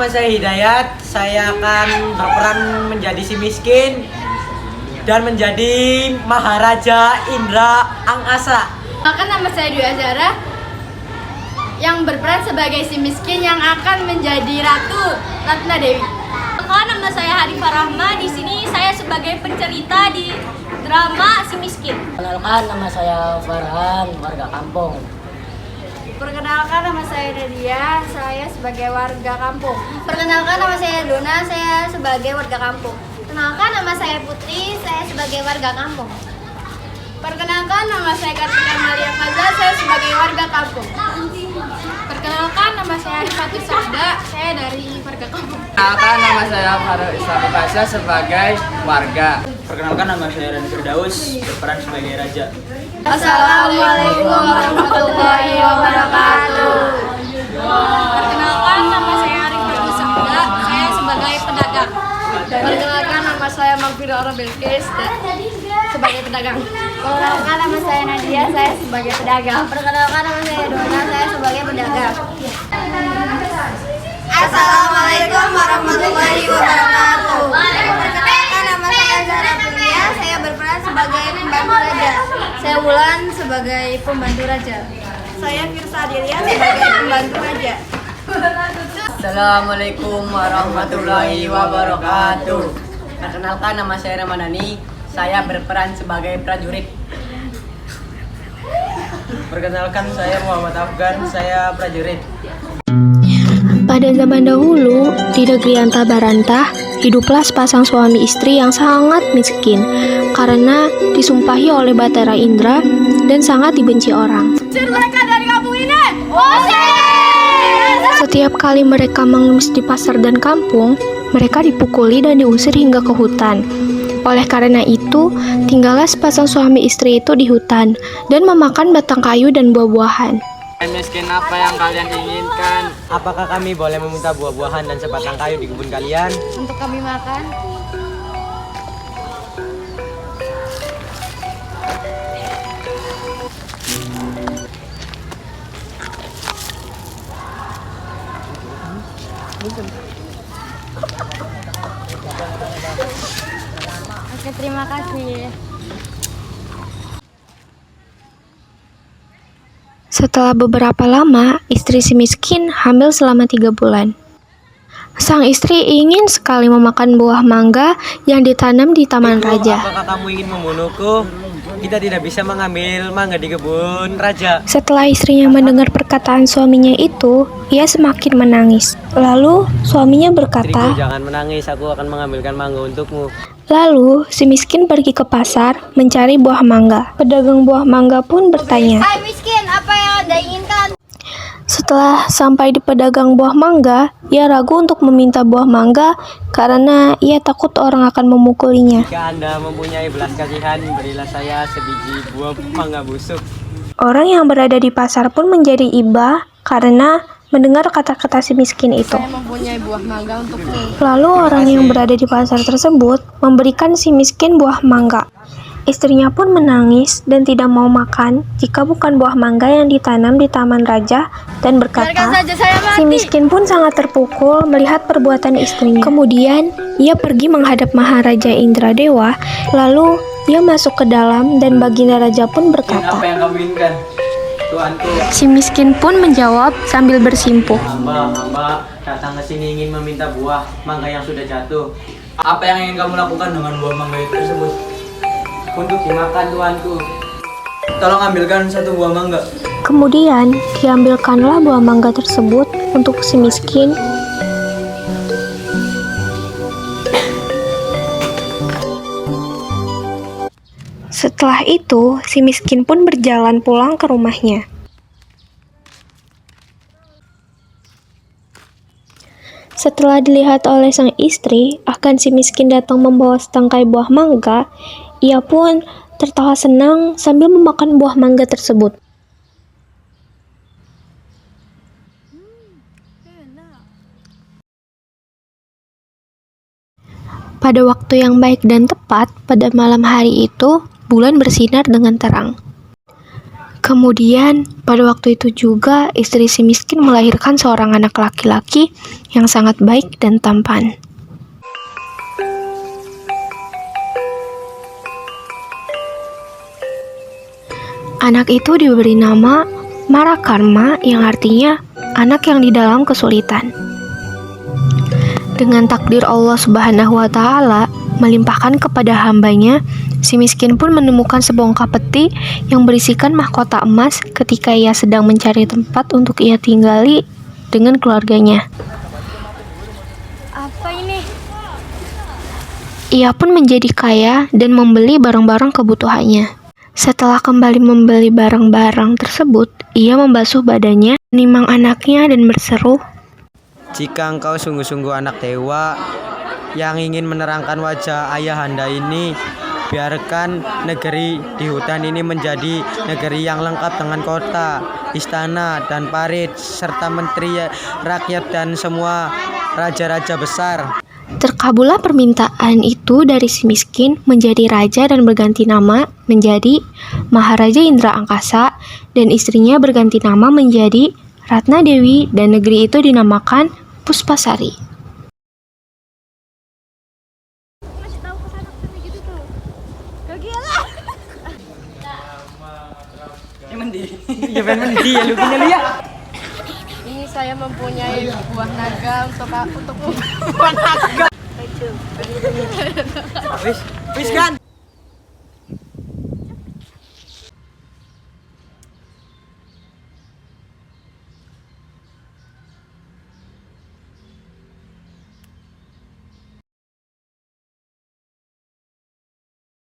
nama saya Hidayat. Saya akan berperan menjadi si miskin dan menjadi Maharaja Indra Angasa. Maka nama saya Dwi Azhara yang berperan sebagai si miskin yang akan menjadi Ratu Ratna Dewi. Maka nama saya Hanifah Rahma. Di sini saya sebagai pencerita di drama Si Miskin. Kenalkan, nama saya Farhan, warga kampung. Perkenalkan, nama saya Nadia, saya sebagai warga kampung. Perkenalkan, nama saya Dona, saya sebagai warga kampung. Kenalkan, nama saya Putri, saya sebagai warga kampung. Perkenalkan, nama saya Kartika Maria Faza, saya sebagai warga kampung. Perkenalkan, nama saya Fatir Sabda, saya dari warga kampung. Perkenalkan, nama saya Farul Islami Pasha sebagai warga. Perkenalkan, nama saya Rani Firdaus, berperan sebagai raja. Assalamualaikum warahmatullahi wabarakatuh. Perkenalkan, nama saya Arif Fatul Sabda, saya sebagai pedagang. Perkenalkan, nama saya Magfira Ora Bilqis, sebagai pedagang. Perkenalkan, nama saya Nadia, saya sebagai pedagang. Perkenalkan, nama saya Dona, saya sebagai pedagang. Assalamualaikum warahmatullahi wabarakatuh. Perkenalkan, nama saya Zara Filia, saya berperan sebagai pembantu raja. Saya Wulan sebagai pembantu raja. Saya Firsa Adilia sebagai pembantu raja. Assalamualaikum warahmatullahi wabarakatuh. Perkenalkan, nama saya Ramadhani. Saya berperan sebagai prajurit. Perkenalkan, saya Muhammad Afgan. Saya prajurit. Pada zaman dahulu, di negeri Antabarantah, hiduplah sepasang suami istri yang sangat miskin karena disumpahi oleh Batara Indra dan sangat dibenci orang. Mereka dari kampung ini. Setiap kali mereka mengemis di pasar dan kampung, mereka dipukuli dan diusir hingga ke hutan. Oleh karena itu, tinggallah sepasang suami istri itu di hutan dan memakan batang kayu dan buah-buahan. Miskin, apa yang kalian inginkan? Apakah kami boleh meminta buah-buahan dan sebatang kayu di kebun kalian? Untuk kami makan. Oke, terima kasih. Setelah beberapa lama, istri si miskin hamil selama 3 bulan. Sang istri ingin sekali memakan buah mangga yang ditanam di taman raja. Apakah kamu ingin membunuhku? Kita tidak bisa mengambil mangga di kebun raja. Setelah istrinya mendengar perkataan suaminya itu, ia semakin menangis. Lalu suaminya berkata, Istriku, jangan menangis, aku akan mengambilkan mangga untukmu. lalu si miskin pergi ke pasar mencari buah mangga. Pedagang buah mangga pun bertanya. Hai miskin, apa yang Anda inginkan? Setelah sampai di pedagang buah mangga, ia ragu untuk meminta buah mangga karena ia takut orang akan memukulinya. Jika Anda mempunyai belas kasihan, berilah saya sebiji buah mangga busuk. Orang yang berada di pasar pun menjadi iba karena mendengar kata-kata si miskin itu. Saya mempunyai buah mangga untukmu. Lalu orang yang berada di pasar tersebut memberikan si miskin buah mangga. Istrinya pun menangis dan tidak mau makan jika bukan buah mangga yang ditanam di taman raja dan berkata, Biarkan saja saya mati. si miskin pun sangat terpukul melihat perbuatan istrinya. Kemudian ia pergi menghadap Maharaja Indradewa, lalu ia masuk ke dalam dan baginda raja pun berkata, Apa yang kamu inginkan? Tuanku. si miskin pun menjawab sambil bersimpuh, Hamba datang ke sini ingin meminta buah mangga yang sudah jatuh. Apa yang ingin kamu lakukan dengan buah mangga itu tersebut? Untuk dimakan, tuanku. Tolong ambilkan satu buah mangga. Kemudian diambilkanlah buah mangga tersebut untuk si miskin. Setelah itu, si miskin pun berjalan pulang ke rumahnya. Setelah dilihat oleh sang istri, akan si miskin datang membawa setangkai buah mangga, ia pun tertawa senang sambil memakan buah mangga tersebut. Pada waktu yang baik dan tepat, pada malam hari itu, bulan bersinar dengan terang. Kemudian, pada waktu itu juga istri si miskin melahirkan seorang anak laki-laki yang sangat baik dan tampan. Anak itu diberi nama Marakarma yang artinya anak yang di dalam kesulitan. Dengan takdir Allah Subhanahu wa Ta'ala melimpahkan kepada hambanya, si miskin pun menemukan sebongkah peti yang berisikan mahkota emas ketika ia sedang mencari tempat untuk ia tinggali dengan keluarganya. Apa ini? Ia pun menjadi kaya dan membeli barang-barang kebutuhannya. Setelah kembali membeli barang-barang tersebut, ia membasuh badannya, menimang anaknya dan berseru, Jika engkau sungguh-sungguh anak dewa yang ingin menerangkan wajah ayahanda ini, biarkan negeri di hutan ini menjadi negeri yang lengkap dengan kota, istana, dan parit, serta menteri rakyat dan semua raja-raja besar. Terkabullah permintaan itu dari si miskin menjadi raja dan berganti nama menjadi Maharaja Indra Angkasa, dan istrinya berganti nama menjadi Ratna Dewi, dan negeri itu dinamakan Puspasari. Ini saya mempunyai buah naga untuk membuat naga. Wis kan?